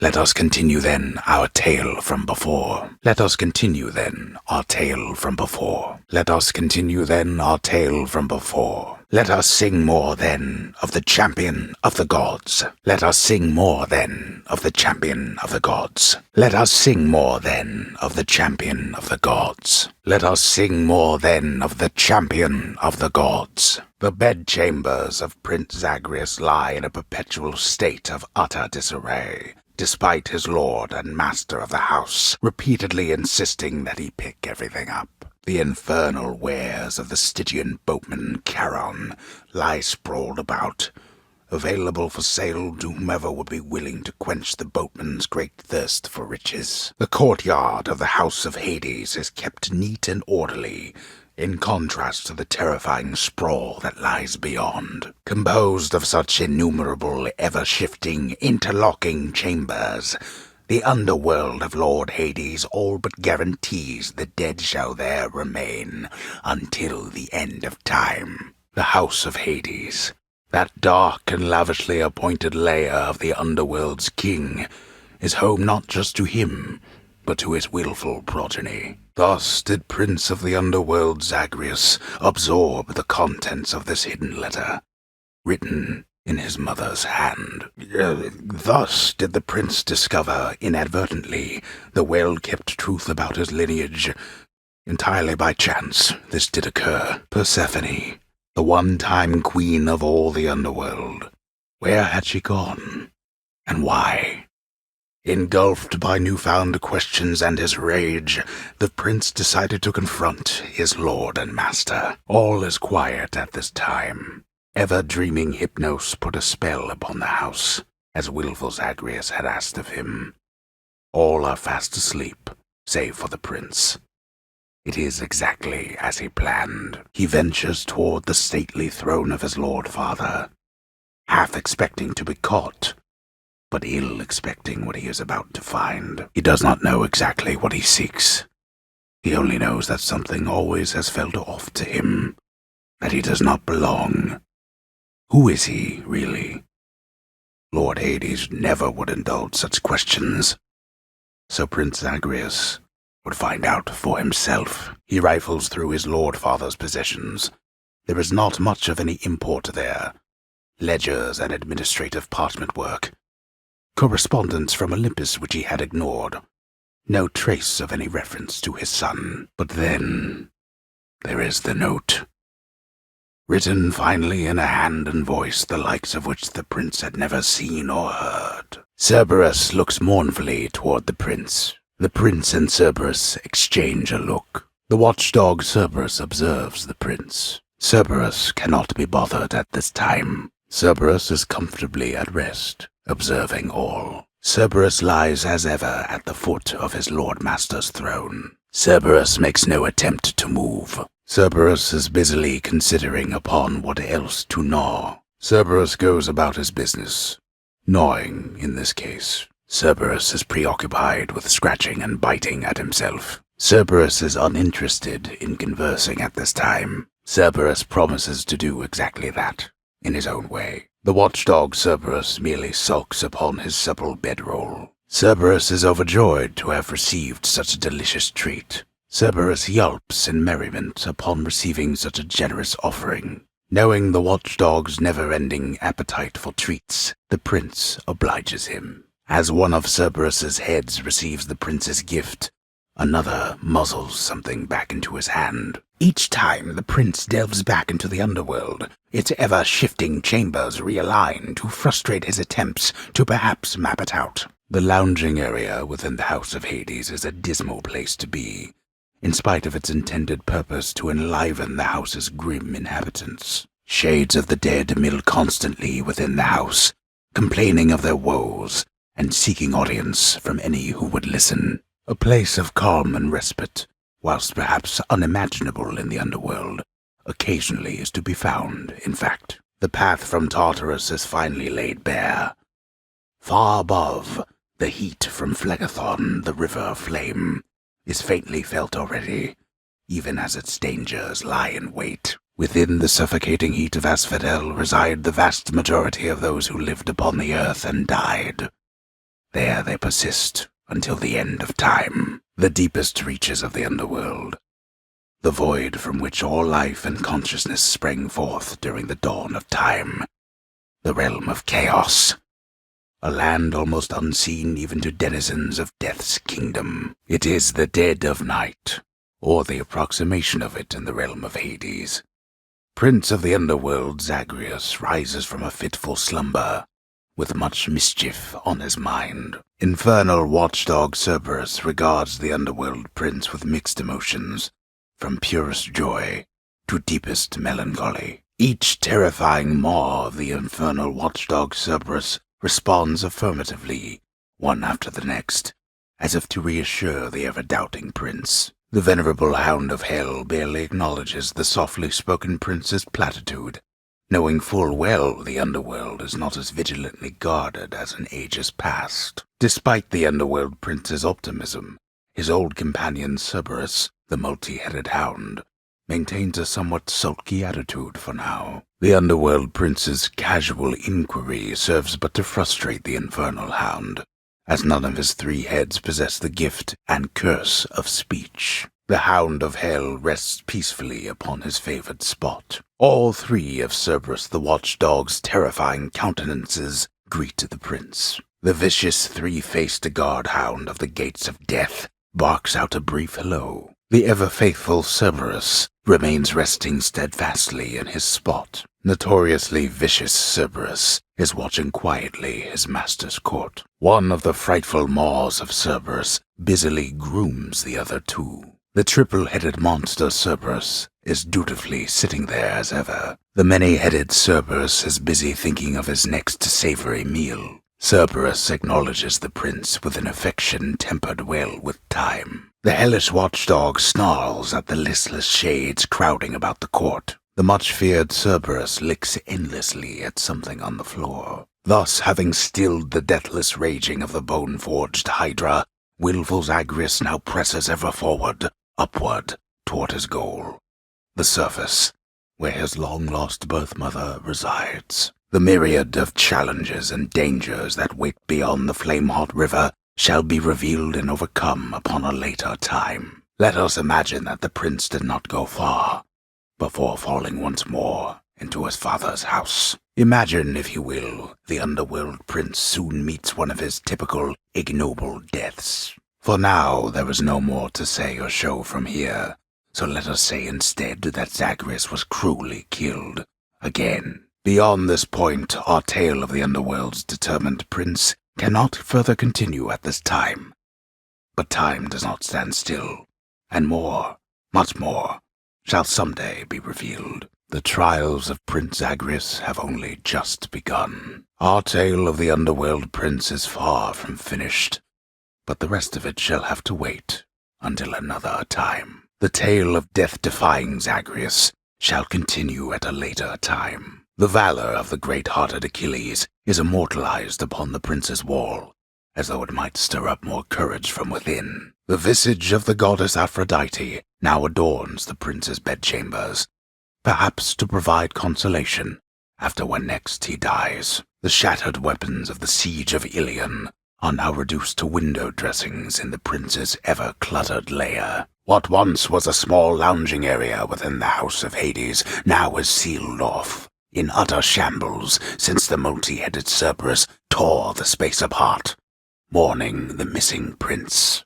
Let us continue then our tale from before. Let us continue then our tale from before. Let us continue then our tale from before. Let us sing more then of the champion of the gods. Let us sing more then of the champion of the gods. Let us sing more then of the champion of the gods. Let us sing more then of the champion of the gods. The bedchambers of Prince Zagreus lie in a perpetual state of utter disarray, despite his lord and master of the house repeatedly insisting that he pick everything up. The infernal wares of the Stygian boatman Charon lie sprawled about, available for sale to whomever would be willing to quench the boatman's great thirst for riches. The courtyard of the house of Hades is kept neat and orderly, in contrast to the terrifying sprawl that lies beyond, composed of such innumerable, ever-shifting, interlocking chambers. The underworld of Lord Hades all but guarantees the dead shall there remain until the end of time. The house of Hades, that dark and lavishly appointed lair of the underworld's king, is home not just to him, but to his willful progeny. Thus did Prince of the Underworld Zagreus absorb the contents of this hidden letter, written in his mother's hand. Thus did the prince discover, inadvertently, the well-kept truth about his lineage. Entirely by chance, this did occur. Persephone, the one-time queen of all the underworld. Where had she gone? And why? Engulfed by newfound questions and his rage, the prince decided to confront his lord and master. All is quiet at this time. Ever-dreaming Hypnos put a spell upon the house, as willful Zagreus had asked of him. All are fast asleep, save for the prince. It is exactly as he planned. He ventures toward the stately throne of his lord-father, half expecting to be caught, but ill expecting what he is about to find. He does not know exactly what he seeks. He only knows that something always has felt off to him, that he does not belong. Who is he, really? Lord Hades never would indulge such questions, so Prince Zagreus would find out for himself. He rifles through his lord-father's possessions. There is not much of any import there. Ledgers and administrative parchment work. Correspondence from Olympus which he had ignored. No trace of any reference to his son. But then there is the note. Written finally in a hand and voice the likes of which the prince had never seen or heard. Cerberus looks mournfully toward the prince. The prince and Cerberus exchange a look. The watchdog Cerberus observes the prince. Cerberus cannot be bothered at this time. Cerberus is comfortably at rest, observing all. Cerberus lies as ever at the foot of his lord-master's throne. Cerberus makes no attempt to move. Cerberus is busily considering upon what else to gnaw. Cerberus goes about his business, gnawing in this case. Cerberus is preoccupied with scratching and biting at himself. Cerberus is uninterested in conversing at this time. Cerberus promises to do exactly that, in his own way. The watchdog Cerberus merely sulks upon his supple bedroll. Cerberus is overjoyed to have received such a delicious treat. Cerberus yelps in merriment upon receiving such a generous offering. Knowing the watchdog's never-ending appetite for treats, the prince obliges him. As one of Cerberus's heads receives the prince's gift, another muzzles something back into his hand. Each time the prince delves back into the underworld, its ever-shifting chambers realign to frustrate his attempts to perhaps map it out. The lounging area within the House of Hades is a dismal place to be, in spite of its intended purpose to enliven the house's grim inhabitants. Shades of the dead mill constantly within the house, complaining of their woes, and seeking audience from any who would listen. A place of calm and respite, whilst perhaps unimaginable in the underworld, occasionally is to be found, in fact. The path from Tartarus is finally laid bare. Far above, the heat from Phlegethon, the river of flame, is faintly felt already, even as its dangers lie in wait. Within the suffocating heat of Asphodel reside the vast majority of those who lived upon the earth and died. There they persist until the end of time, the deepest reaches of the underworld, the void from which all life and consciousness sprang forth during the dawn of time, the realm of chaos, a land almost unseen even to denizens of Death's kingdom. It is the dead of night, or the approximation of it in the realm of Hades. Prince of the underworld Zagreus rises from a fitful slumber, with much mischief on his mind. Infernal watchdog Cerberus regards the underworld prince with mixed emotions, from purest joy to deepest melancholy. Each terrifying maw of the infernal watchdog Cerberus responds affirmatively, one after the next, as if to reassure the ever-doubting prince. The venerable hound of hell barely acknowledges the softly spoken prince's platitude, knowing full well the underworld is not as vigilantly guarded as in ages past. Despite the underworld prince's optimism, his old companion Cerberus, the multi-headed hound, maintains a somewhat sulky attitude for now. The underworld prince's casual inquiry serves but to frustrate the infernal hound, as none of his 3 heads possess the gift and curse of speech. The hound of hell rests peacefully upon his favored spot. All 3 of Cerberus the watchdog's terrifying countenances greet the prince. The vicious 3-faced guard-hound of the gates of death barks out a brief hello. The ever-faithful Cerberus remains resting steadfastly in his spot. Notoriously vicious Cerberus is watching quietly his master's court. One of the frightful maws of Cerberus busily grooms the other 2. The triple-headed monster Cerberus is dutifully sitting there as ever. The many-headed Cerberus is busy thinking of his next savory meal. Cerberus acknowledges the prince with an affection tempered well with time. The hellish watchdog snarls at the listless shades crowding about the court. The much-feared Cerberus licks endlessly at something on the floor. Thus, having stilled the deathless raging of the bone-forged Hydra, willful Zagreus now presses ever forward, upward, toward his goal, the surface, where his long-lost birth-mother resides. The myriad of challenges and dangers that wait beyond the flame-hot river shall be revealed and overcome upon a later time. Let us imagine that the prince did not go far before falling once more into his father's house. Imagine, if you will, the underworld prince soon meets one of his typical ignoble deaths. For now, there is no more to say or show from here, so let us say instead that Zagreus was cruelly killed. Again. Beyond this point, our tale of the underworld's determined prince cannot further continue at this time. But time does not stand still, and more, much more, shall someday be revealed. The trials of Prince Zagreus have only just begun. Our tale of the underworld prince is far from finished, but the rest of it shall have to wait until another time. The tale of death-defying Zagreus shall continue at a later time. The valor of the great-hearted Achilles is immortalized upon the prince's wall, as though it might stir up more courage from within. The visage of the goddess Aphrodite now adorns the prince's bedchambers, perhaps to provide consolation after when next he dies. The shattered weapons of the siege of Ilion are now reduced to window dressings in the prince's ever-cluttered lair. What once was a small lounging area within the house of Hades now is sealed off, in utter shambles since the multi-headed Cerberus tore the space apart, mourning the missing prince.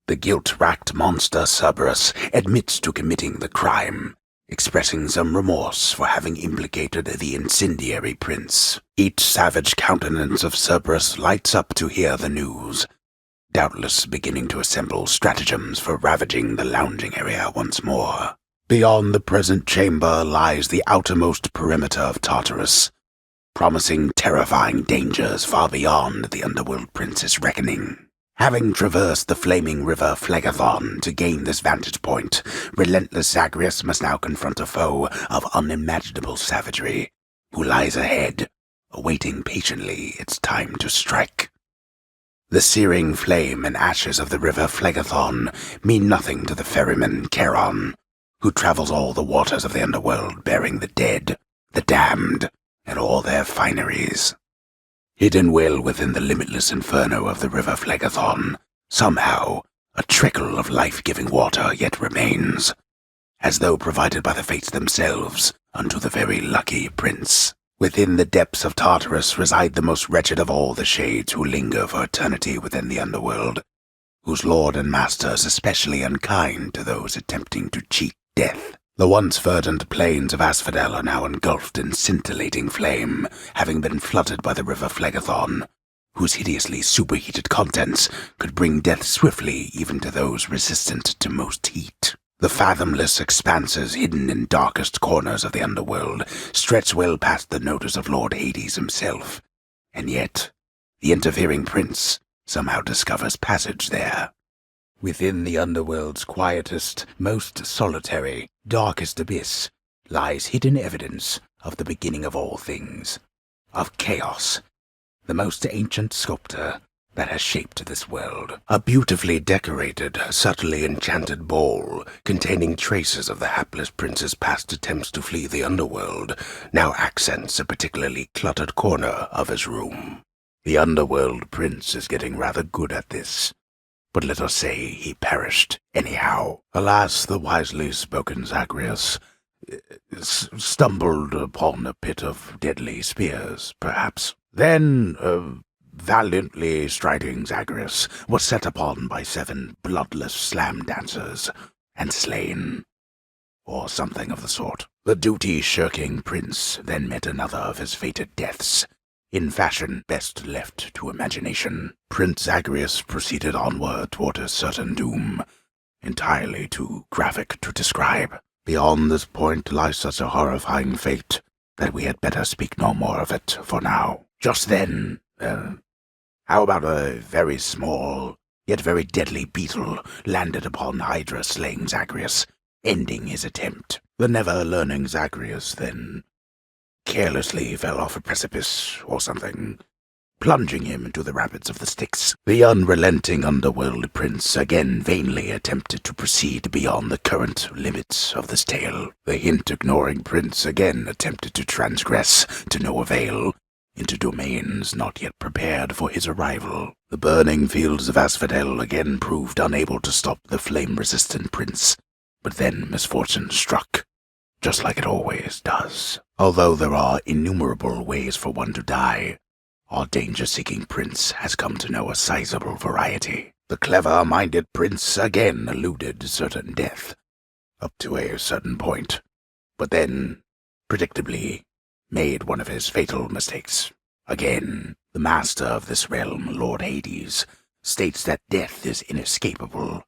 The guilt-racked monster Cerberus admits to committing the crime, expressing some remorse for having implicated the incendiary prince. Each savage countenance of Cerberus lights up to hear the news, doubtless beginning to assemble stratagems for ravaging the lounging area once more. Beyond the present chamber lies the outermost perimeter of Tartarus, promising terrifying dangers far beyond the underworld prince's reckoning. Having traversed the flaming river Phlegethon to gain this vantage point, relentless Zagreus must now confront a foe of unimaginable savagery, who lies ahead, awaiting patiently its time to strike. The searing flame and ashes of the river Phlegethon mean nothing to the ferryman Charon, who travels all the waters of the underworld bearing the dead, the damned, and all their fineries. Hidden well within the limitless inferno of the river Phlegethon, somehow, a trickle of life-giving water yet remains, as though provided by the fates themselves unto the very lucky prince. Within the depths of Tartarus reside the most wretched of all the shades who linger for eternity within the underworld, whose lord and master is especially unkind to those attempting to cheat death. The once verdant plains of Asphodel are now engulfed in scintillating flame, having been flooded by the river Phlegethon, whose hideously superheated contents could bring death swiftly even to those resistant to most heat. The fathomless expanses hidden in darkest corners of the underworld stretch well past the notice of Lord Hades himself, and yet the interfering prince somehow discovers passage there. Within the underworld's quietest, most solitary, darkest abyss lies hidden evidence of the beginning of all things, of chaos, the most ancient sculptor that has shaped this world. A beautifully decorated, subtly enchanted ball containing traces of the hapless prince's past attempts to flee the underworld now accents a particularly cluttered corner of his room. The underworld prince is getting rather good at this, but let us say he perished anyhow. Alas, the wisely spoken Zagreus stumbled upon a pit of deadly spears, perhaps. Then, valiantly striding Zagreus was set upon by 7 bloodless slam dancers and slain, or something of the sort. The duty-shirking prince then met another of his fated deaths, in fashion best left to imagination. Prince Zagreus proceeded onward toward a certain doom, entirely too graphic to describe. Beyond this point lies such a horrifying fate that we had better speak no more of it for now. Just then, how about a very small, yet very deadly beetle landed upon Hydra slaying Zagreus, ending his attempt. The never-learning Zagreus then carelessly fell off a precipice or something, plunging him into the rapids of the Styx. The unrelenting underworld prince again vainly attempted to proceed beyond the current limits of this tale. The hint-ignoring prince again attempted to transgress, to no avail, into domains not yet prepared for his arrival. The burning fields of Asphodel again proved unable to stop the flame-resistant prince, but then misfortune struck, just like it always does. Although there are innumerable ways for one to die, our danger-seeking prince has come to know a sizable variety. The clever-minded prince again eluded certain death, up to a certain point, but then, predictably, made one of his fatal mistakes. Again, the master of this realm, Lord Hades, states that death is inescapable.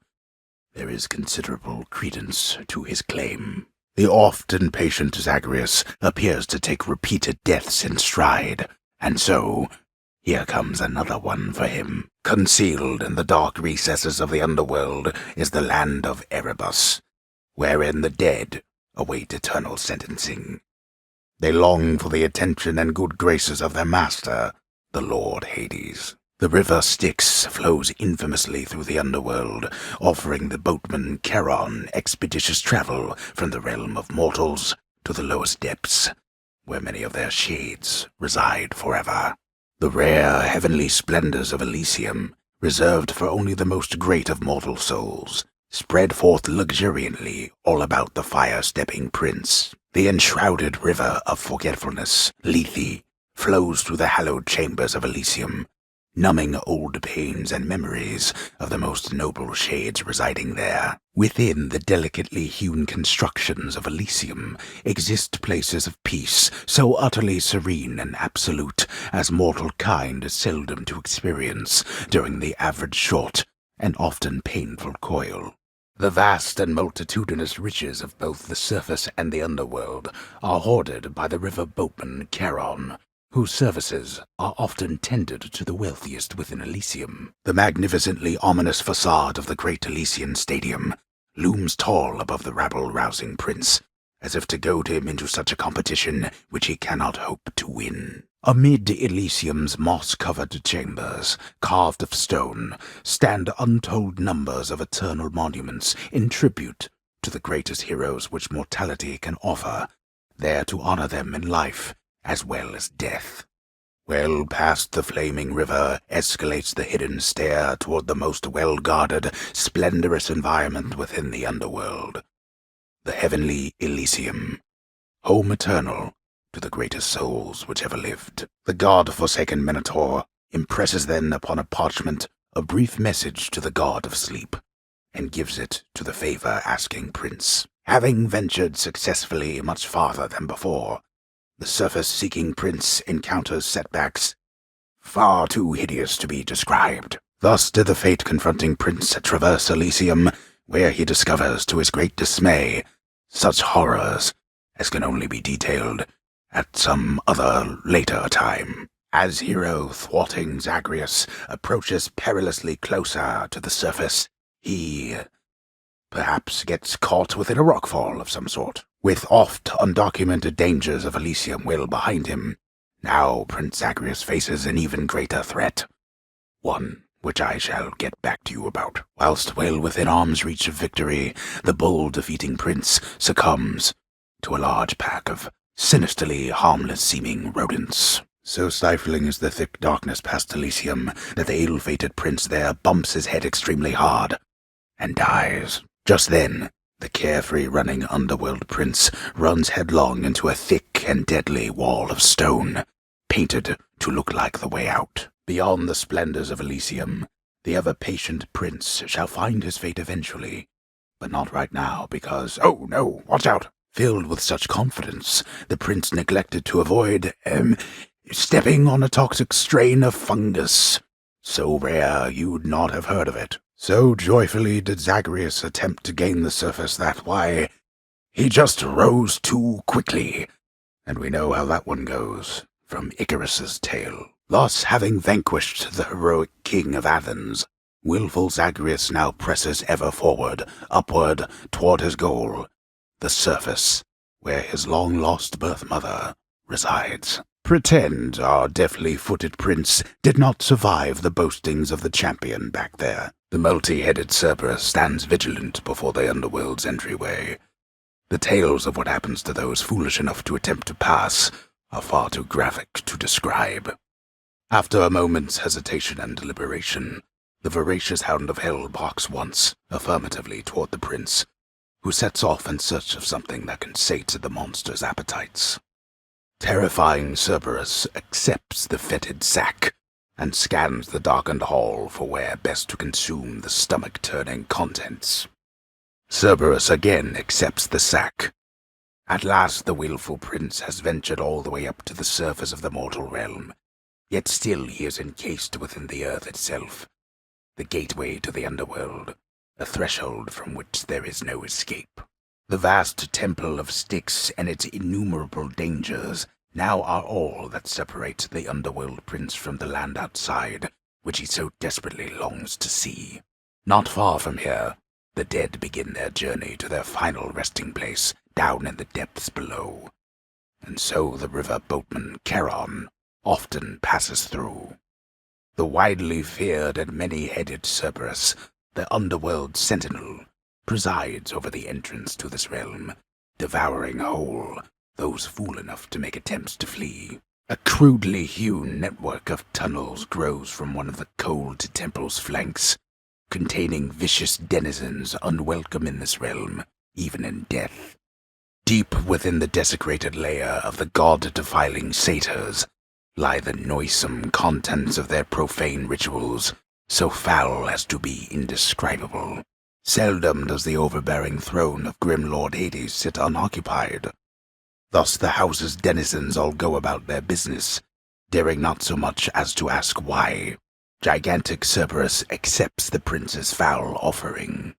There is considerable credence to his claim. The oft-impatient Zagreus appears to take repeated deaths in stride, and so, here comes another one for him. Concealed in the dark recesses of the underworld is the land of Erebus, wherein the dead await eternal sentencing. They long for the attention and good graces of their master, the Lord Hades. The river Styx flows infamously through the underworld, offering the boatman Charon expeditious travel from the realm of mortals to the lowest depths, where many of their shades reside forever. The rare heavenly splendors of Elysium, reserved for only the most great of mortal souls, spread forth luxuriantly all about the fire-stepping prince. The enshrouded river of forgetfulness, Lethe, flows through the hallowed chambers of Elysium, numbing old pains and memories of the most noble shades residing there. Within the delicately hewn constructions of Elysium exist places of peace so utterly serene and absolute as mortal kind is seldom to experience during the average short and often painful coil. The vast and multitudinous riches of both the surface and the underworld are hoarded by the river boatman Charon, whose services are often tendered to the wealthiest within Elysium. The magnificently ominous facade of the great Elysian Stadium looms tall above the rabble-rousing prince, as if to goad him into such a competition which he cannot hope to win. Amid Elysium's moss-covered chambers, carved of stone, stand untold numbers of eternal monuments in tribute to the greatest heroes which mortality can offer, there to honor them in life as well as death. Well past the flaming river escalates the hidden stair toward the most well-guarded, splendorous environment within the underworld. The heavenly Elysium, home eternal to the greatest souls which ever lived. The god-forsaken Minotaur impresses then upon a parchment a brief message to the god of sleep, and gives it to the favor-asking prince. Having ventured successfully much farther than before, the surface-seeking prince encounters setbacks far too hideous to be described. Thus did the fate-confronting prince traverse Elysium, where he discovers, to his great dismay, such horrors as can only be detailed at some other later time. As hero thwarting Zagreus approaches perilously closer to the surface, he perhaps gets caught within a rockfall of some sort. With oft undocumented dangers of Elysium well behind him, now Prince Zagreus faces an even greater threat, one which I shall get back to you about. Whilst well within arm's reach of victory, the bold defeating prince succumbs to a large pack of sinisterly harmless-seeming rodents. So stifling is the thick darkness past Elysium that the ill-fated prince there bumps his head extremely hard and dies. Just then, the carefree running underworld prince runs headlong into a thick and deadly wall of stone, painted to look like the way out. Beyond the splendors of Elysium, the ever-patient prince shall find his fate eventually, but not right now because, oh no, watch out! Filled with such confidence, the prince neglected to avoid, stepping on a toxic strain of fungus, so rare you'd not have heard of it. So joyfully did Zagreus attempt to gain the surface that, why, he just rose too quickly, and we know how that one goes from Icarus's tale. Thus, having vanquished the heroic king of Athens, willful Zagreus now presses ever forward, upward, toward his goal, the surface, where his long-lost birth-mother resides. Pretend our deftly-footed prince did not survive the boastings of the champion back there. The multi-headed Cerberus stands vigilant before the underworld's entryway. The tales of what happens to those foolish enough to attempt to pass are far too graphic to describe. After a moment's hesitation and deliberation, the voracious hound of hell barks once, affirmatively toward the prince, who sets off in search of something that can sate the monster's appetites. Terrifying Cerberus accepts the fetid sack and scans the darkened hall for where best to consume the stomach-turning contents. Cerberus again accepts the sack. At last the willful prince has ventured all the way up to the surface of the mortal realm, yet still he is encased within the earth itself, the gateway to the underworld, a threshold from which there is no escape. The vast temple of Styx and its innumerable dangers now are all that separate the underworld prince from the land outside, which he so desperately longs to see. Not far from here, the dead begin their journey to their final resting place down in the depths below, and so the river boatman Charon often passes through. The widely feared and many-headed Cerberus, the underworld sentinel, presides over the entrance to this realm, devouring whole those fool enough to make attempts to flee. A crudely hewn network of tunnels grows from one of the cold temple's flanks, containing vicious denizens unwelcome in this realm, even in death. Deep within the desecrated lair of the god-defiling satyrs lie the noisome contents of their profane rituals, so foul as to be indescribable. Seldom does the overbearing throne of grim Lord Hades sit unoccupied. Thus the house's denizens all go about their business, daring not so much as to ask why. Gigantic Cerberus accepts the prince's foul offering.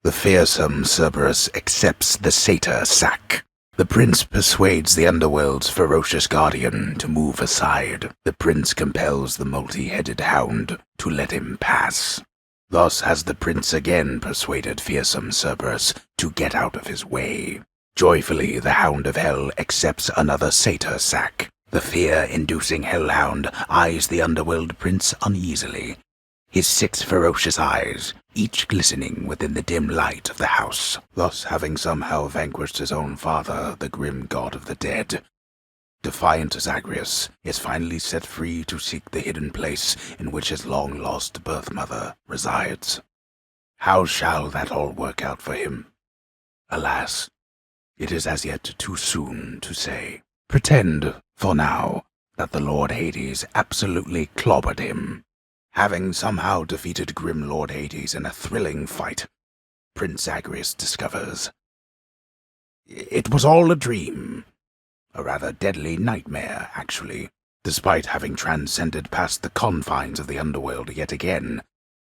The fearsome Cerberus accepts the satyr sack. The prince persuades the underworld's ferocious guardian to move aside. The prince compels the multi-headed hound to let him pass. Thus has the prince again persuaded fearsome Cerberus to get out of his way. Joyfully the hound of hell accepts another satyr sack. The fear-inducing hellhound eyes the underworld prince uneasily, his 6 ferocious eyes, each glistening within the dim light of the house. Thus having somehow vanquished his own father, the grim god of the dead, Defiant Zagreus is finally set free to seek the hidden place in which his long-lost birth mother resides. How shall that all work out for him? Alas, it is as yet too soon to say. Pretend, for now, that the Lord Hades absolutely clobbered him. Having somehow defeated grim Lord Hades in a thrilling fight, Prince Zagreus discovers it was all a dream. A rather deadly nightmare, actually. Despite having transcended past the confines of the underworld yet again,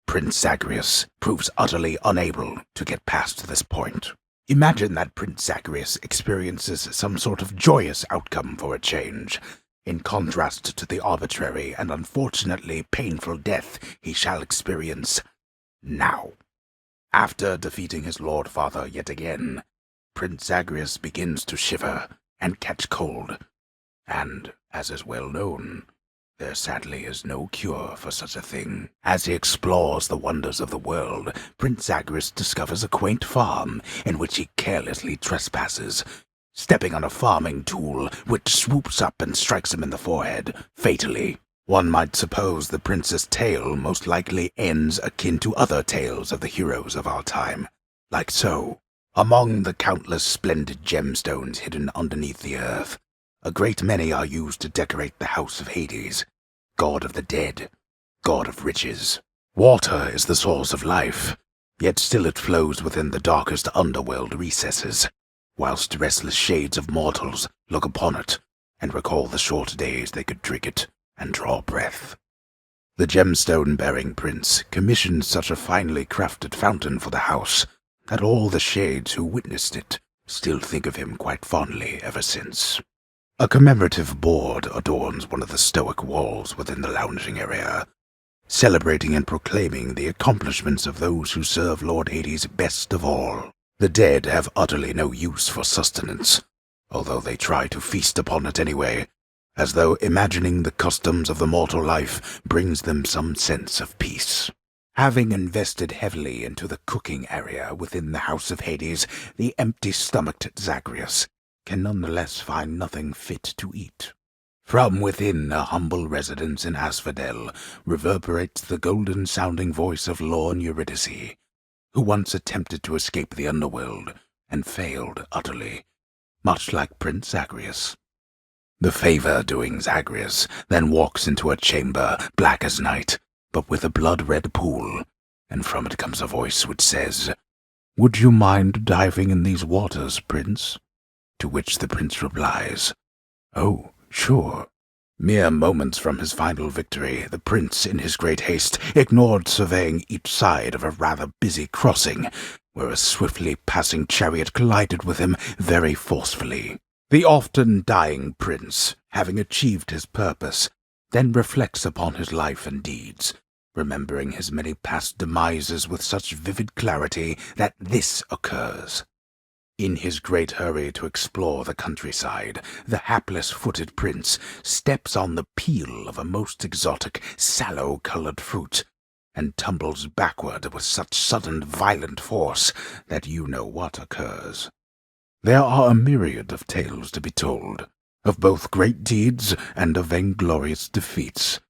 Prince Zagreus proves utterly unable to get past this point. Imagine that Prince Zagreus experiences some sort of joyous outcome for a change, in contrast to the arbitrary and unfortunately painful death he shall experience now. After defeating his Lord Father yet again, Prince Zagreus begins to shiver and catch cold, and, as is well known, there sadly is no cure for such a thing. As he explores the wonders of the world, Prince Zagreus discovers a quaint farm in which he carelessly trespasses, stepping on a farming tool which swoops up and strikes him in the forehead, fatally. One might suppose the prince's tale most likely ends akin to other tales of the heroes of our time, like so. Among the countless splendid gemstones hidden underneath the earth, a great many are used to decorate the house of Hades, god of the dead, god of riches. Water is the source of life, yet still it flows within the darkest underworld recesses, whilst restless shades of mortals look upon it and recall the short days they could drink it and draw breath. The gemstone-bearing prince commissioned such a finely crafted fountain for the house that all the shades who witnessed it still think of him quite fondly ever since. A commemorative board adorns one of the stoic walls within the lounging area, celebrating and proclaiming the accomplishments of those who serve Lord Hades best of all. The dead have utterly no use for sustenance, although they try to feast upon it anyway, as though imagining the customs of the mortal life brings them some sense of peace. Having invested heavily into the cooking area within the House of Hades, the empty-stomached Zagreus can nonetheless find nothing fit to eat. From within a humble residence in Asphodel reverberates the golden-sounding voice of lorn Eurydice, who once attempted to escape the underworld and failed utterly, much like Prince Zagreus. The favor-doing Zagreus then walks into a chamber black as night, but with a blood-red pool, and from it comes a voice which says, "Would you mind diving in these waters, Prince?" To which the prince replies, "Oh, sure." Mere moments from his final victory, the prince, in his great haste, ignored surveying each side of a rather busy crossing, where a swiftly passing chariot collided with him very forcefully. The often dying prince, having achieved his purpose, then reflects upon his life and deeds, remembering his many past demises with such vivid clarity that this occurs. In his great hurry to explore the countryside, the hapless-footed prince steps on the peel of a most exotic, sallow-colored fruit, and tumbles backward with such sudden violent force that you know what occurs. There are a myriad of tales to be told, of both great deeds and of vainglorious defeats,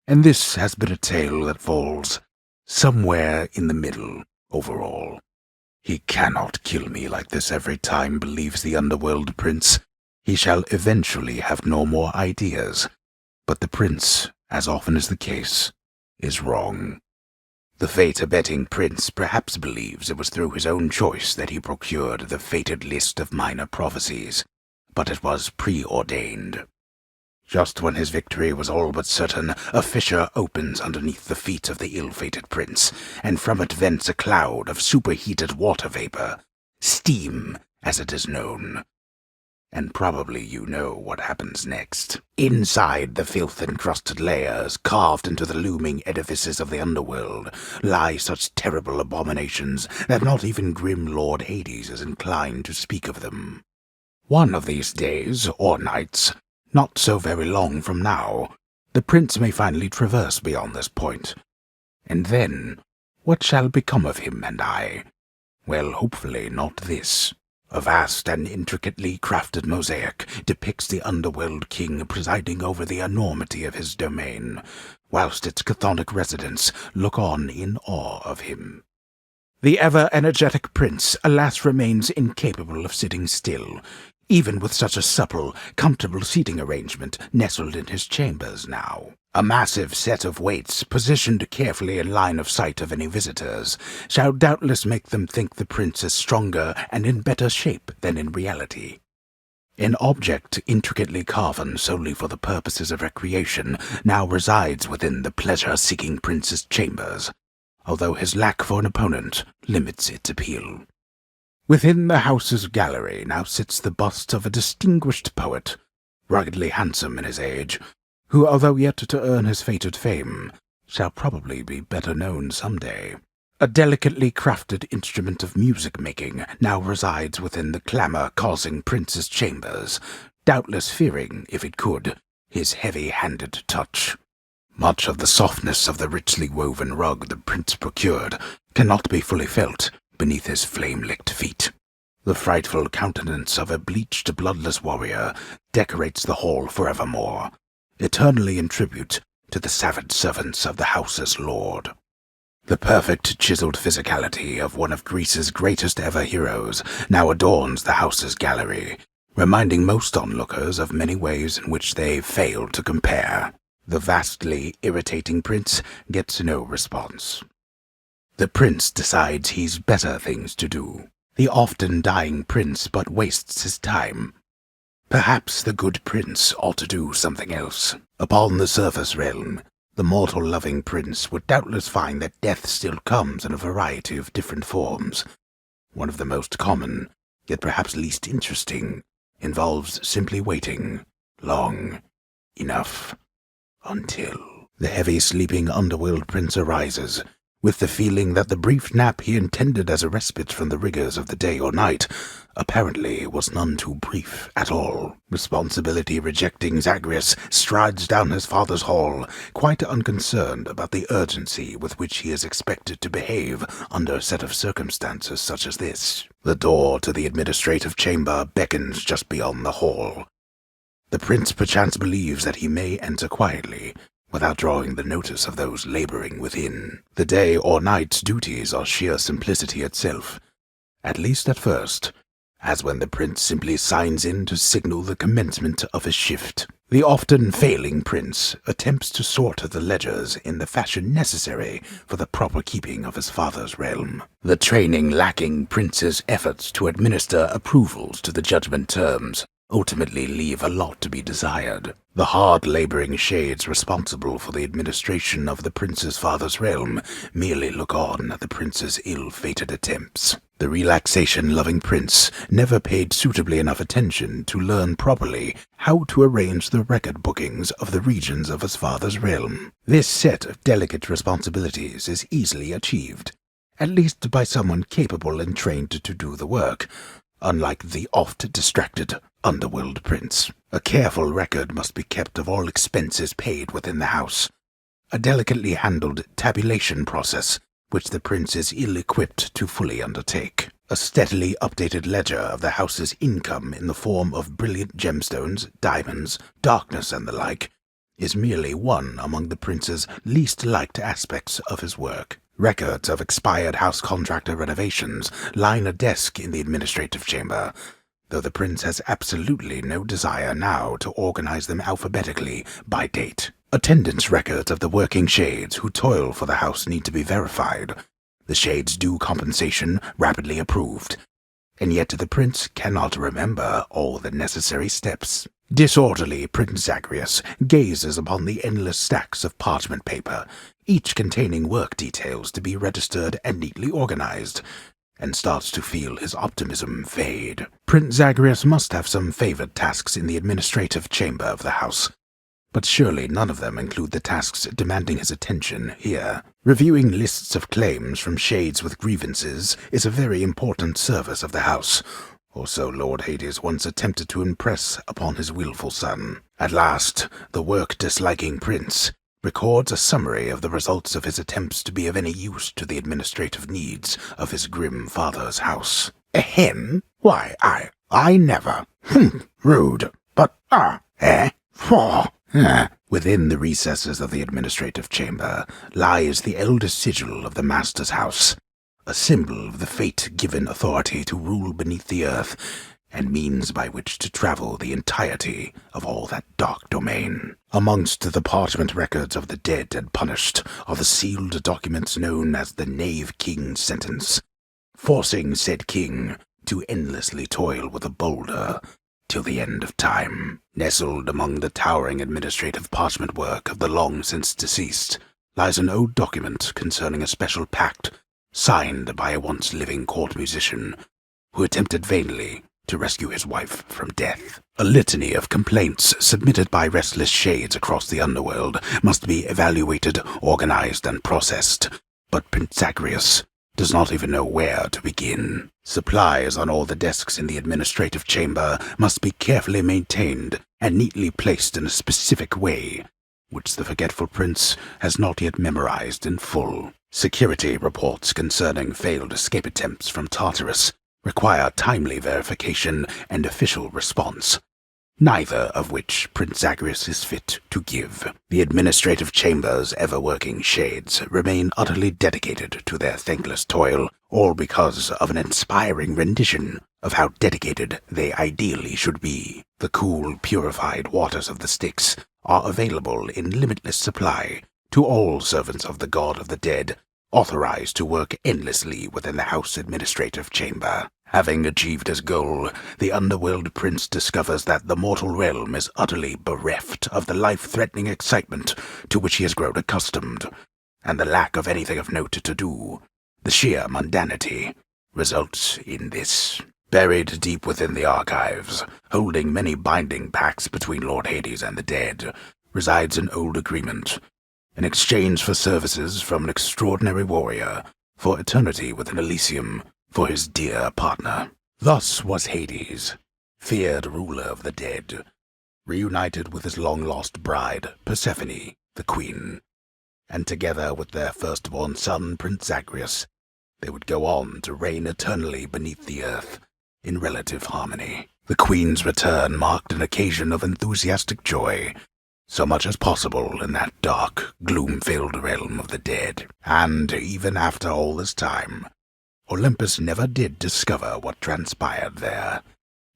and this has been a tale that falls somewhere in the middle overall. "He cannot kill me like this every time," believes the underworld prince. "He shall eventually have no more ideas." But the prince, as often is the case, is wrong. The fate-abetting prince perhaps believes it was through his own choice that he procured the fated list of minor prophecies, but it was preordained. Just when his victory was all but certain, a fissure opens underneath the feet of the ill-fated prince, and from it vents a cloud of superheated water vapor, steam, as it is known. And probably you know what happens next. Inside the filth-encrusted layers, carved into the looming edifices of the underworld, lie such terrible abominations that not even grim Lord Hades is inclined to speak of them. One of these days, or nights, not so very long from now, the prince may finally traverse beyond this point. And then, what shall become of him and I? Well, hopefully not this. A vast and intricately crafted mosaic depicts the underworld king presiding over the enormity of his domain, whilst its chthonic residents look on in awe of him. The ever-energetic prince alas remains incapable of sitting still, even with such a supple, comfortable seating arrangement nestled in his chambers now. A massive set of weights, positioned carefully in line of sight of any visitors, shall doubtless make them think the prince is stronger and in better shape than in reality. An object intricately carven solely for the purposes of recreation now resides within the pleasure-seeking prince's chambers, although his lack for an opponent limits its appeal. Within the house's gallery now sits the bust of a distinguished poet, ruggedly handsome in his age, who, although yet to earn his fated fame, shall probably be better known some day. A delicately crafted instrument of music-making now resides within the clamour-causing prince's chambers, doubtless fearing, if it could, his heavy-handed touch. Much of the softness of the richly woven rug the prince procured cannot be fully felt beneath his flame-licked feet. The frightful countenance of a bleached, bloodless warrior decorates the hall forevermore, eternally in tribute to the savage servants of the house's lord. The perfect chiseled physicality of one of Greece's greatest ever heroes now adorns the house's gallery, reminding most onlookers of many ways in which they fail to compare. The vastly irritating prince gets no response. The prince decides he's better things to do. The often dying prince but wastes his time. Perhaps the good prince ought to do something else. Upon the surface realm, the mortal-loving prince would doubtless find that death still comes in a variety of different forms. One of the most common, yet perhaps least interesting, involves simply waiting long enough until the heavy-sleeping underworld prince arises, with the feeling that the brief nap he intended as a respite from the rigors of the day or night apparently was none too brief at all. Responsibility-rejecting Zagreus strides down his father's hall, quite unconcerned about the urgency with which he is expected to behave under a set of circumstances such as this. The door to the administrative chamber beckons just beyond the hall. The prince perchance believes that he may enter quietly, without drawing the notice of those laboring within. The day or night's duties are sheer simplicity itself, at least at first, as when the prince simply signs in to signal the commencement of his shift. The often failing prince attempts to sort the ledgers in the fashion necessary for the proper keeping of his father's realm. The training lacking prince's efforts to administer approvals to the judgment terms ultimately leave a lot to be desired. The hard-laboring shades responsible for the administration of the prince's father's realm merely look on at the prince's ill-fated attempts. The relaxation-loving prince never paid suitably enough attention to learn properly how to arrange the record bookings of the regions of his father's realm. This set of delicate responsibilities is easily achieved, at least by someone capable and trained to do the work, unlike the oft-distracted underworld prince. A careful record must be kept of all expenses paid within the house, a delicately handled tabulation process which the prince is ill-equipped to fully undertake. A steadily updated ledger of the house's income in the form of brilliant gemstones, diamonds, darkness, and the like, is merely one among the prince's least liked aspects of his work. Records of expired house contractor renovations line a desk in the administrative chamber, though the prince has absolutely no desire now to organize them alphabetically by date. Attendance records of the working shades who toil for the house need to be verified, the shades' due compensation rapidly approved, and yet the prince cannot remember all the necessary steps. Disorderly Prince Zagreus gazes upon the endless stacks of parchment paper, each containing work details to be registered and neatly organized, and starts to feel his optimism fade. Prince Zagreus must have some favored tasks in the administrative chamber of the house, but surely none of them include the tasks demanding his attention here. Reviewing lists of claims from shades with grievances is a very important service of the house, or so Lord Hades once attempted to impress upon his willful son. At last, the work-disliking prince records a summary of the results of his attempts to be of any use to the administrative needs of his grim father's house. A hen? Why, I never. Rude. But, Within the recesses of the administrative chamber lies the eldest sigil of the master's house, a symbol of the fate-given authority to rule beneath the earth, and means by which to travel the entirety of all that dark domain. Amongst the parchment records of the dead and punished are the sealed documents known as the Knave King's sentence, forcing said king to endlessly toil with a boulder till the end of time. Nestled among the towering administrative parchment work of the long-since deceased lies an old document concerning a special pact signed by a once-living court musician who attempted vainly to rescue his wife from death. A litany of complaints submitted by restless shades across the underworld must be evaluated, organized, and processed, but Prince Zagreus does not even know where to begin. Supplies on all the desks in the administrative chamber must be carefully maintained and neatly placed in a specific way, which the forgetful prince has not yet memorized in full. Security reports concerning failed escape attempts from Tartarus require timely verification and official response, neither of which Prince Zagreus is fit to give. The administrative chamber's ever-working shades remain utterly dedicated to their thankless toil, all because of an inspiring rendition of how dedicated they ideally should be. The cool, purified waters of the Styx are available in limitless supply to all servants of the god of the dead, authorized to work endlessly within the house administrative chamber. Having achieved his goal, the underworld prince discovers that the mortal realm is utterly bereft of the life-threatening excitement to which he has grown accustomed, and the lack of anything of note to do, the sheer mundanity, results in this. Buried deep within the archives, holding many binding pacts between Lord Hades and the dead, resides an old agreement, in exchange for services from an extraordinary warrior, for eternity within Elysium, for his dear partner. Thus was Hades, feared ruler of the dead, reunited with his long-lost bride, Persephone, the queen, and together with their firstborn son, Prince Zagreus, they would go on to reign eternally beneath the earth, in relative harmony. The queen's return marked an occasion of enthusiastic joy, so much as possible in that dark, gloom-filled realm of the dead. And even after all this time, Olympus never did discover what transpired there,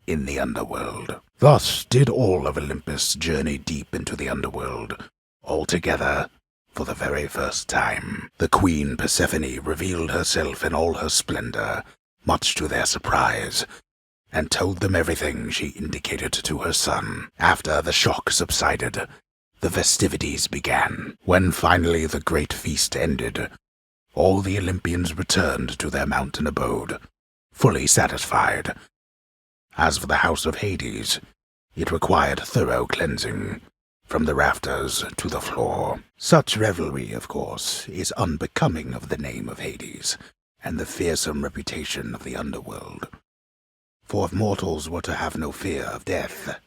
in the underworld. Thus did all of Olympus journey deep into the underworld, all together, for the very first time. The queen Persephone revealed herself in all her splendor, much to their surprise, and told them everything she indicated to her son. After the shock subsided, the festivities began. When finally the great feast ended, all the Olympians returned to their mountain abode, fully satisfied. As for the house of Hades, it required thorough cleansing, from the rafters to the floor. Such revelry, of course, is unbecoming of the name of Hades, and the fearsome reputation of the underworld. For if mortals were to have no fear of death,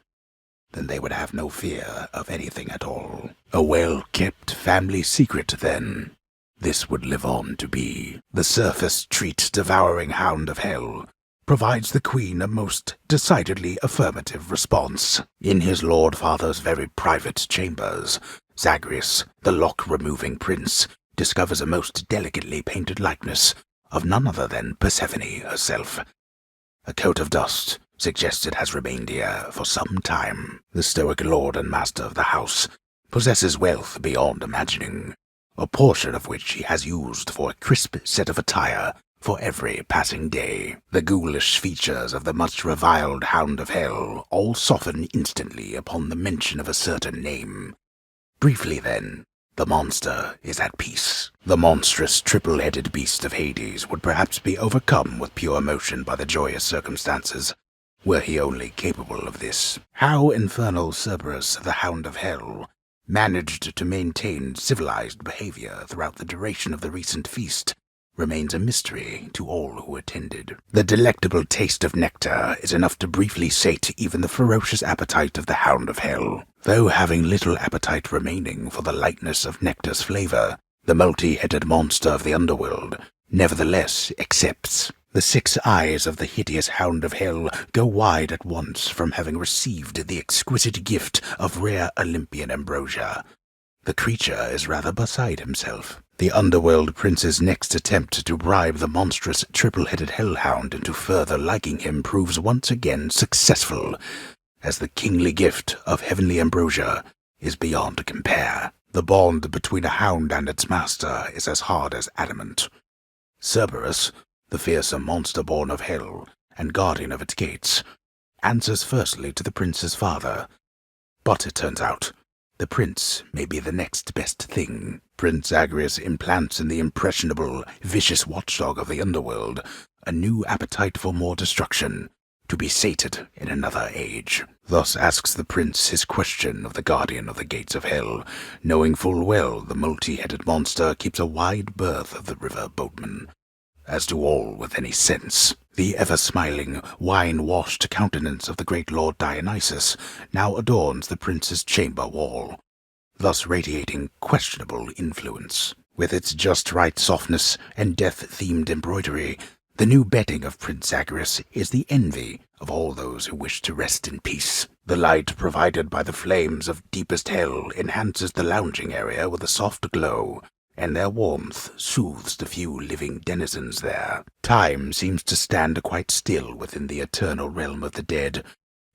then they would have no fear of anything at all. A well-kept family secret, then, this would live on to be. The surface treat-devouring hound of hell provides the queen a most decidedly affirmative response. In his lord father's very private chambers, Zagreus, the lock-removing prince, discovers a most delicately painted likeness of none other than Persephone herself. A coat of dust suggests it has remained here for some time. The stoic lord and master of the house possesses wealth beyond imagining, a portion of which he has used for a crisp set of attire for every passing day. The ghoulish features of the much reviled hound of hell all soften instantly upon the mention of a certain name. Briefly, then, the monster is at peace. The monstrous triple-headed beast of Hades would perhaps be overcome with pure emotion by the joyous circumstances, were he only capable of this. How infernal Cerberus, the hound of hell, managed to maintain civilized behavior throughout the duration of the recent feast remains a mystery to all who attended. The delectable taste of nectar is enough to briefly sate even the ferocious appetite of the hound of hell. Though having little appetite remaining for the lightness of nectar's flavor, the multi-headed monster of the underworld nevertheless accepts The 6 eyes of the hideous hound of hell go wide at once from having received the exquisite gift of rare Olympian ambrosia. The creature is rather beside himself. The underworld prince's next attempt to bribe the monstrous triple-headed hellhound into further liking him proves once again successful, as the kingly gift of heavenly ambrosia is beyond compare. The bond between a hound and its master is as hard as adamant. Cerberus, the fearsome monster born of hell and guardian of its gates, answers firstly to the prince's father. But it turns out, the prince may be the next best thing. Prince Zagreus implants in the impressionable, vicious watchdog of the underworld a new appetite for more destruction, to be sated in another age. Thus asks the prince his question of the guardian of the gates of hell, knowing full well the multi-headed monster keeps a wide berth of the river boatman. As do all with any sense, the ever-smiling, wine-washed countenance of the great Lord Dionysus now adorns the prince's chamber wall, thus radiating questionable influence. With its just-right softness and death-themed embroidery, the new bedding of Prince Zagreus is the envy of all those who wish to rest in peace. The light provided by the flames of deepest hell enhances the lounging area with a soft glow, and their warmth soothes the few living denizens there. Time seems to stand quite still within the eternal realm of the dead,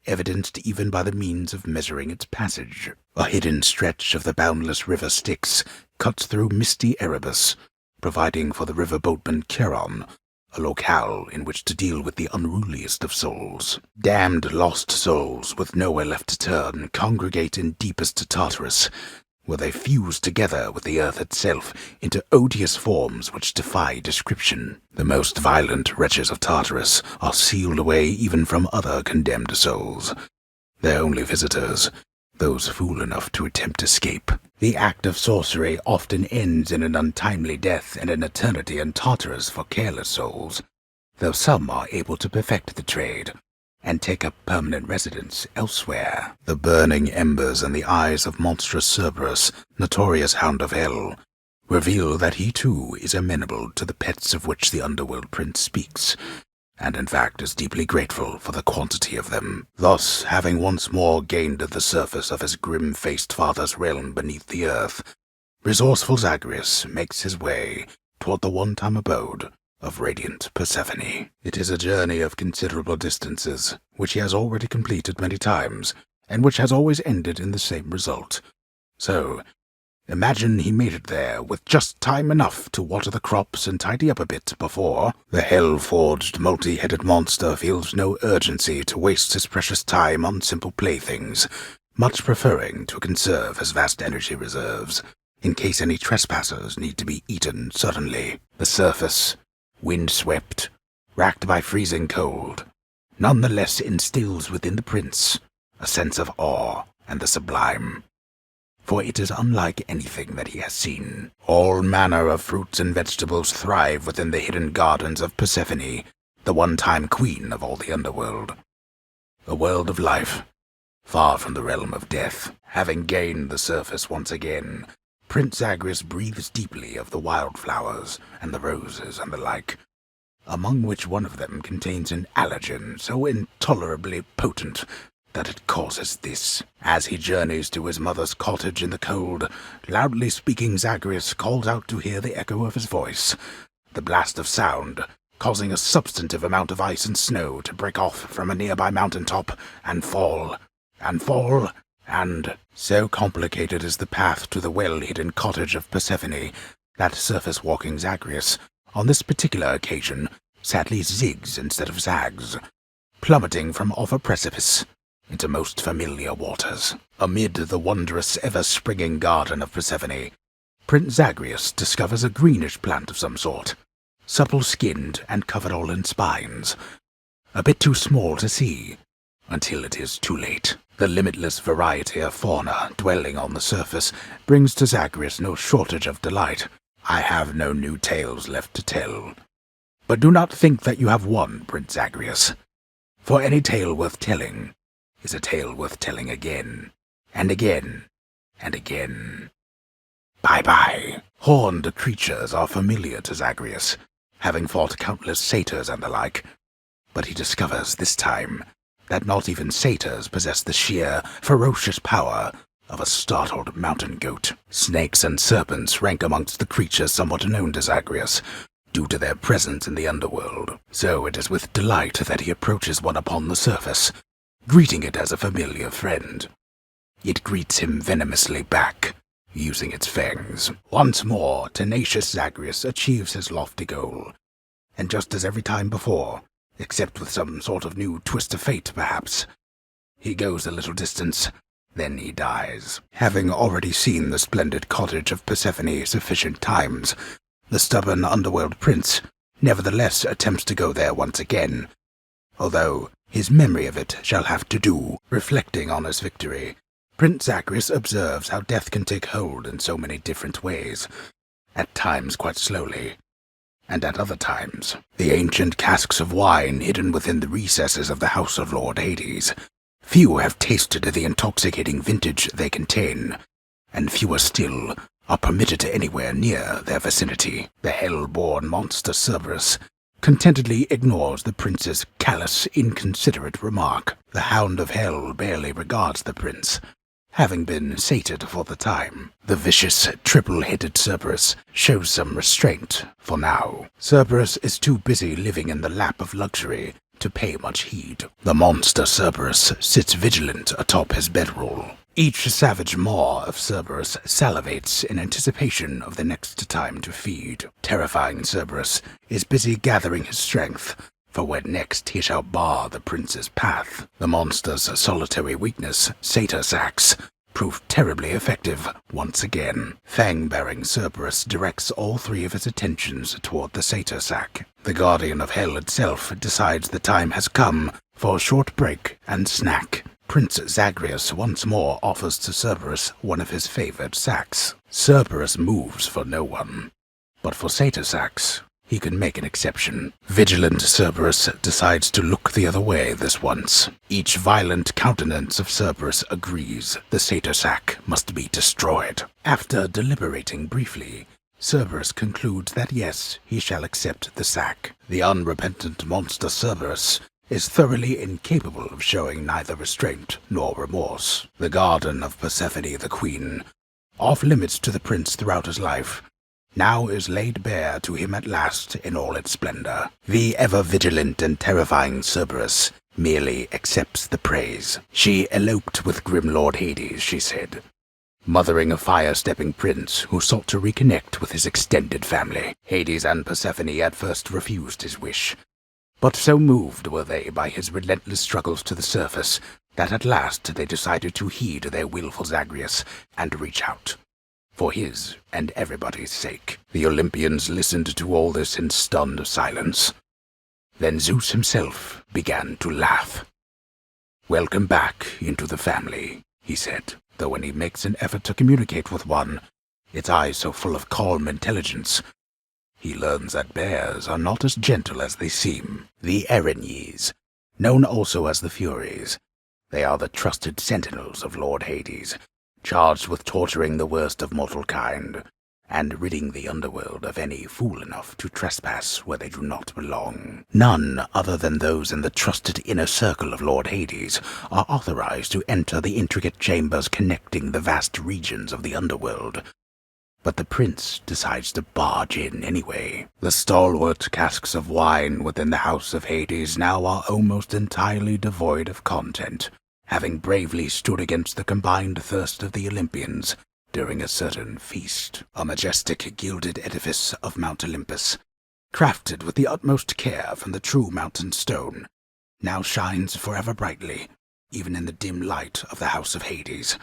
evidenced even by the means of measuring its passage. A hidden stretch of the boundless river Styx cuts through misty Erebus, providing for the river boatman Charon a locale in which to deal with the unruliest of souls. Damned lost souls with nowhere left to turn congregate in deepest Tartarus, where they fuse together with the earth itself into odious forms which defy description. The most violent wretches of Tartarus are sealed away even from other condemned souls, their only visitors, those fool enough to attempt escape. The act of sorcery often ends in an untimely death and an eternity in Tartarus for careless souls, though some are able to perfect the trade and take up permanent residence elsewhere. The burning embers in the eyes of monstrous Cerberus, notorious hound of hell, reveal that he too is amenable to the pets of which the underworld prince speaks, and in fact is deeply grateful for the quantity of them. Thus, having once more gained the surface of his grim-faced father's realm beneath the earth, resourceful Zagreus makes his way toward the one-time abode of radiant Persephone. It is a journey of considerable distances, which he has already completed many times, and which has always ended in the same result. So, imagine he made it there with just time enough to water the crops and tidy up a bit before the hell-forged, multi-headed monster feels no urgency to waste his precious time on simple playthings, much preferring to conserve his vast energy reserves, in case any trespassers need to be eaten suddenly. The surface, wind-swept, racked by freezing cold, nonetheless instills within the prince a sense of awe and the sublime, for it is unlike anything that he has seen. All manner of fruits and vegetables thrive within the hidden gardens of Persephone, the one-time queen of all the underworld. A world of life, far from the realm of death. Having gained the surface once again, Prince Zagreus breathes deeply of the wildflowers and the roses and the like, among which one of them contains an allergen so intolerably potent that it causes this. As he journeys to his mother's cottage in the cold, loudly speaking Zagreus calls out to hear the echo of his voice, the blast of sound causing a substantive amount of ice and snow to break off from a nearby mountain top and fall, and so complicated is the path to the well-hidden cottage of Persephone that surface-walking Zagreus, on this particular occasion, sadly zigs instead of zags, plummeting from off a precipice into most familiar waters. Amid the wondrous, ever-springing garden of Persephone, Prince Zagreus discovers a greenish plant of some sort, supple-skinned and covered all in spines, a bit too small to see, until it is too late. The limitless variety of fauna dwelling on the surface brings to Zagreus no shortage of delight. I have no new tales left to tell. But do not think that you have won, Prince Zagreus, for any tale worth telling is a tale worth telling again, and again, and again. Bye-bye. Horned creatures are familiar to Zagreus, having fought countless satyrs and the like. But he discovers this time that not even satyrs possess the sheer, ferocious power of a startled mountain goat. Snakes and serpents rank amongst the creatures somewhat known to Zagreus, due to their presence in the underworld. So it is with delight that he approaches one upon the surface, greeting it as a familiar friend. It greets him venomously back, using its fangs. Once more, tenacious Zagreus achieves his lofty goal, and just as every time before, except with some sort of new twist of fate, perhaps, he goes a little distance, then he dies. Having already seen the splendid cottage of Persephone sufficient times, the stubborn underworld prince nevertheless attempts to go there once again, although his memory of it shall have to do. Reflecting on his victory, Prince Zagreus observes how death can take hold in so many different ways, at times quite slowly, and at other times, the ancient casks of wine hidden within the recesses of the house of Lord Hades. Few have tasted the intoxicating vintage they contain, and fewer still are permitted anywhere near their vicinity. The hell-born monster Cerberus contentedly ignores the prince's callous, inconsiderate remark. The hound of hell barely regards the prince, having been sated for the time. The vicious, triple-headed Cerberus shows some restraint for now. Cerberus is too busy living in the lap of luxury to pay much heed. The monster Cerberus sits vigilant atop his bedroll. Each savage maw of Cerberus salivates in anticipation of the next time to feed. Terrifying Cerberus is busy gathering his strength for when next he shall bar the prince's path. The monster's solitary weakness, satyr sacs, proved terribly effective once again. Fang-bearing Cerberus directs all three of his attentions toward the satyr sac. The guardian of hell itself decides the time has come for a short break and snack. Prince Zagreus once more offers to Cerberus one of his favored sacs. Cerberus moves for no one, but for satyr sacs, he can make an exception. Vigilant Cerberus decides to look the other way this once. Each violent countenance of Cerberus agrees the satyr sac must be destroyed. After deliberating briefly, Cerberus concludes that yes, he shall accept the sack. The unrepentant monster Cerberus is thoroughly incapable of showing neither restraint nor remorse. The garden of Persephone the Queen, off limits to the prince throughout his life, now is laid bare to him at last in all its splendor. The ever-vigilant and terrifying Cerberus merely accepts the praise. She eloped with grim Lord Hades, she said, mothering a fire-stepping prince who sought to reconnect with his extended family. Hades and Persephone at first refused his wish, but so moved were they by his relentless struggles to the surface that at last they decided to heed their willful Zagreus and reach out. For his and everybody's sake. The Olympians listened to all this in stunned silence. Then Zeus himself began to laugh. "Welcome back into the family," he said, though when he makes an effort to communicate with one, its eyes so full of calm intelligence, he learns that bears are not as gentle as they seem. The Erinyes, known also as the Furies, they are the trusted sentinels of Lord Hades, charged with torturing the worst of mortal kind, and ridding the underworld of any fool enough to trespass where they do not belong. None other than those in the trusted inner circle of Lord Hades are authorized to enter the intricate chambers connecting the vast regions of the underworld. But the prince decides to barge in anyway. The stalwart casks of wine within the house of Hades now are almost entirely devoid of content, having bravely stood against the combined thirst of the Olympians during a certain feast. A majestic gilded edifice of Mount Olympus, crafted with the utmost care from the true mountain stone, now shines forever brightly, even in the dim light of the house of Hades,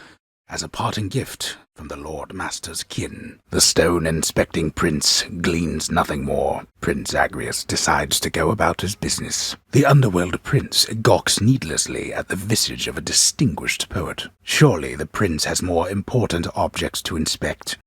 as a parting gift from the Lord Master's kin. The stone-inspecting prince gleans nothing more. Prince Zagreus decides to go about his business. The underworld prince gawks needlessly at the visage of a distinguished poet. Surely the prince has more important objects to inspect.